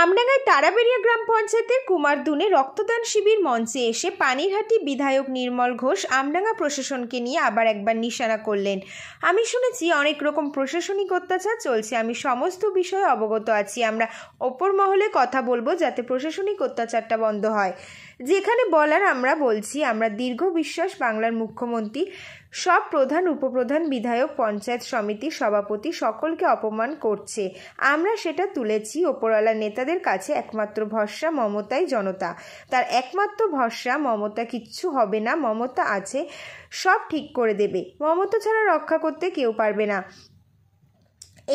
আমডাঙ্গায় তারাবেড়িয়া গ্রাম পঞ্চায়েতের কুমারদুনে রক্তদান শিবির মঞ্চে এসে পানিরহাটি বিধায়ক নির্মল ঘোষ আমডাঙ্গা প্রশাসনকে নিয়ে আবার একবার নিশানা করলেন। আমি শুনেছি অনেক রকম প্রশাসনিক অত্যাচার চলছে, আমি সমস্ত বিষয়ে অবগত আছি। আমরা ওপর মহলে কথা বলবো যাতে প্রশাসনিক অত্যাচারটা বন্ধ হয়। যেখানে বলার আমরা বলছি। আমরা দীর্ঘ বিশ্বাস বাংলার মুখ্যমন্ত্রী সব প্রধান উপপ্রধান বিধায়ক পঞ্চায়েত সমিতির সভাপতি সকলকে অপমান করছে। আমরা সেটা তুলেছি ওপরওয়ালা নেতাদের কাছে। একমাত্র ভরসা মমতাই জনতা, তার একমাত্র ভরসা মমতা। কিচ্ছু হবে না, মমতা আছে, সব ঠিক করে দেবে। মমতা ছাড়া রক্ষা করতে কেউ পারবে না।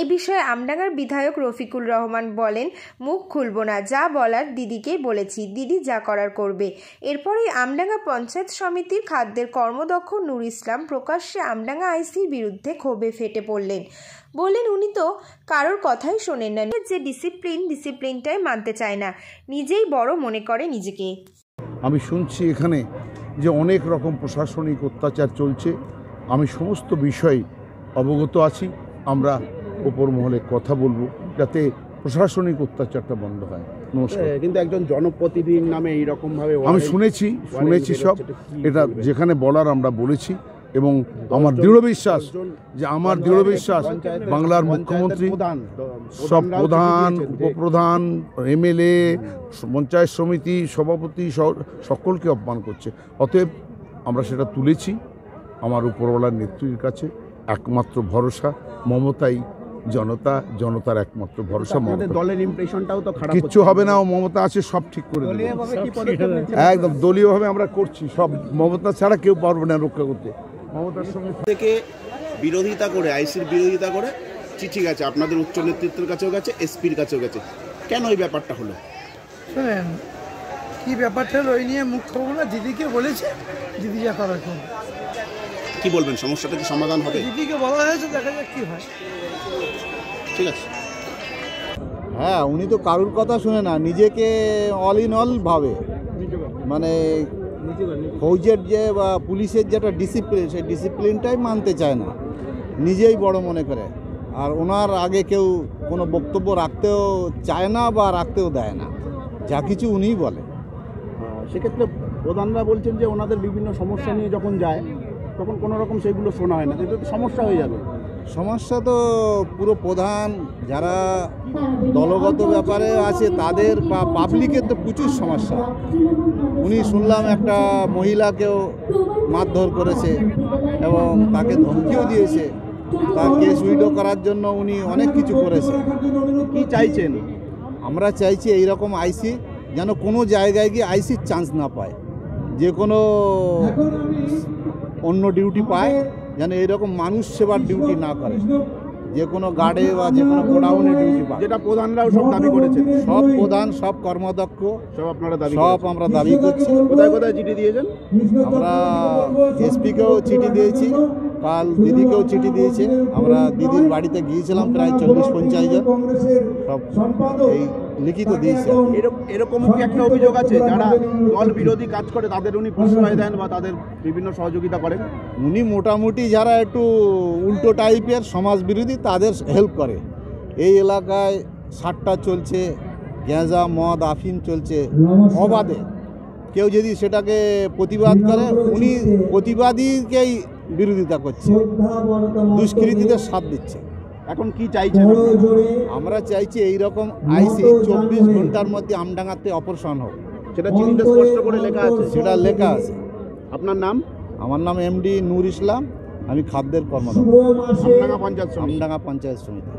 এই বিষয়ে আমডাঙ্গার বিধায়ক রফিকুল রহমান বলেন, মুখ খুলব না, যা বলার দিদিকেই বলেছি, দিদি যা করার করবে। এরপরেই আমডাঙ্গা পঞ্চায়েত সমিতির খাদ্যের কর্মদক্ষ নূর ইসলাম প্রকাশ্যে আমডাঙ্গা আইসির বিরুদ্ধে ক্ষোভে ফেটে পড়লেন। বললেন উনি তো কারোর কথাই শোনেন না, যে ডিসিপ্লিনটাই মানতে চায় না, নিজেই বড় মনে করে নিজেকে। আমি শুনছি এখানে যে অনেক রকম প্রশাসনিক অত্যাচার চলছে, আমি সমস্ত বিষয়ে অবগত আছি। আমরা ওপর মহলে কথা বলবো যাতে প্রশাসনিক অত্যাচারটা বন্ধ হয়। নমস্কার। কিন্তু একজন জনপ্রতিনিধির নামে এইরকম ভাবে আমি শুনেছি সব, এটা যেখানে বলার আমরা বলেছি এবং আমার দৃঢ় বিশ্বাস বাংলার মুখ্যমন্ত্রী সব প্রধান উপপ্রধান এমএলএ পঞ্চায়েত সমিতি সভাপতি সকলকে অপমান করছে। অতএব আমরা সেটা তুলেছি আমার উপরওয়ালার নেত্রীর কাছে। একমাত্র ভরসা মমতাই জনতা, জনতার একমাত্র ভরসা মমতা। দলের ইমপ্রেশনটাও তো খারাপ, কিচ্ছু হবে না, মমতা আছে, সব ঠিক করে দেবে। একদম দলীয়ভাবে আমরা করছি সব, মমতা ছাড়া কেউ পারবে না রক্ষা করতে। মমতার সঙ্গে থেকে বিরোধিতা করে, আইসির বিরোধিতা করে চিঠি গেছে আপনাদের উচ্চ নেতৃত্বের কাছেও গেছে, এসপির কাছেও গেছে। কেন এই ব্যাপারটা হলো? শোনেন, কি ব্যাপারটা হলো ওই নিয়ে মুখ খবর না, দিদিকে বলেছে, দিদি যা করার করবে। কি বলবেন, সমস্যাটা কি সমাধান হবে? দিদিকে বলা হয়েছে, দেখা যাক কি হয়। ঠিক আছে। হ্যাঁ, উনি তো কারুর কথা শুনে না, নিজেকে অল ইন অল ভাবে। মানে ফৌজের যে বা পুলিশের যেটা ডিসিপ্লিন, সেই ডিসিপ্লিনটাই মানতে চায় না, নিজেই বড় মনে করে। আর ওনার আগে কেউ কোনো বক্তব্য রাখতেও চায় না বা রাখতেও দেয় না, যা কিছু উনিই বলে। সেক্ষেত্রে প্রধানরা বলছেন যে ওনাদের বিভিন্ন সমস্যা নিয়ে যখন যায় তখন কোনো রকম সেগুলো শোনা হয় না, কিন্তু সমস্যা হয়ে যাবে। সমস্যা তো পুরো প্রধান যারা দলগত ব্যাপারে আছে তাদের বা পাবলিকের তো প্রচুর সমস্যা। উনি শুনলাম একটা মহিলাকেও মারধর করেছে এবং তাকে ধমকিও দিয়েছে, তার কেস উইথড্র করার জন্য উনি অনেক কিছু করেছে। কি চাইছেন? আমরা চাইছি এইরকম আইসি যেন কোনো জায়গায় গিয়ে আইসির চান্স না পায়, যে কোনো অন্য ডিউটি পায়, যেন এইরকম মানুষ সেবার ডিউটি না করে, যে কোনো গার্ডে বা যে কোনো গোডাউনে ডিউটি পায়। যেটা প্রধানরাও সব দাবি করেছেন, সব প্রধান, সব কর্মদক্ষ, সব আপনারা দাবি, সব আমরা দাবি করছি। কোথায় কোথায় চিঠি দিয়েছেন? আমরা এসপিকেও চিঠি দিয়েছি, কাল দিদিকেও চিঠি দিয়েছে। আমরা দিদির বাড়িতে গিয়েছিলাম, প্রায় 40-50 জন, সব এই লিখিত দিয়েছে। এরকম কি একটা অভিযোগ আছে যারা দল বিরোধী কাজ করে তাদের উনি প্রশ্রয় দেন বা তাদের বিভিন্ন সহযোগিতা করেন? উনি মোটামুটি যারা একটু উল্টো টাইপের সমাজ বিরোধী তাদের হেল্প করে। এই এলাকায় সাট্টা চলছে, গেঁজা মদ আফিম চলছে অবাধে। কেউ যদি সেটাকে প্রতিবাদ করে, উনি প্রতিবাদীকেই বিরোধিতা করছে, দুষ্কৃতীদের সাথ দিচ্ছে। এখন কি চাইছেন? আমরা চাইছি এইরকম আইসি 24 ঘন্টার মধ্যে আমডাঙ্গাতে অপারেশন হোক। সেটা চিঠিতে স্পষ্ট করে লেখা আছে? সেটা লেখা আছে। আপনার নাম? আমার নাম এমডি নূর ইসলাম, আমি খাদ্যের কর্মদক্ষ, আমডাঙ্গা পঞ্চায়েত সমিতি।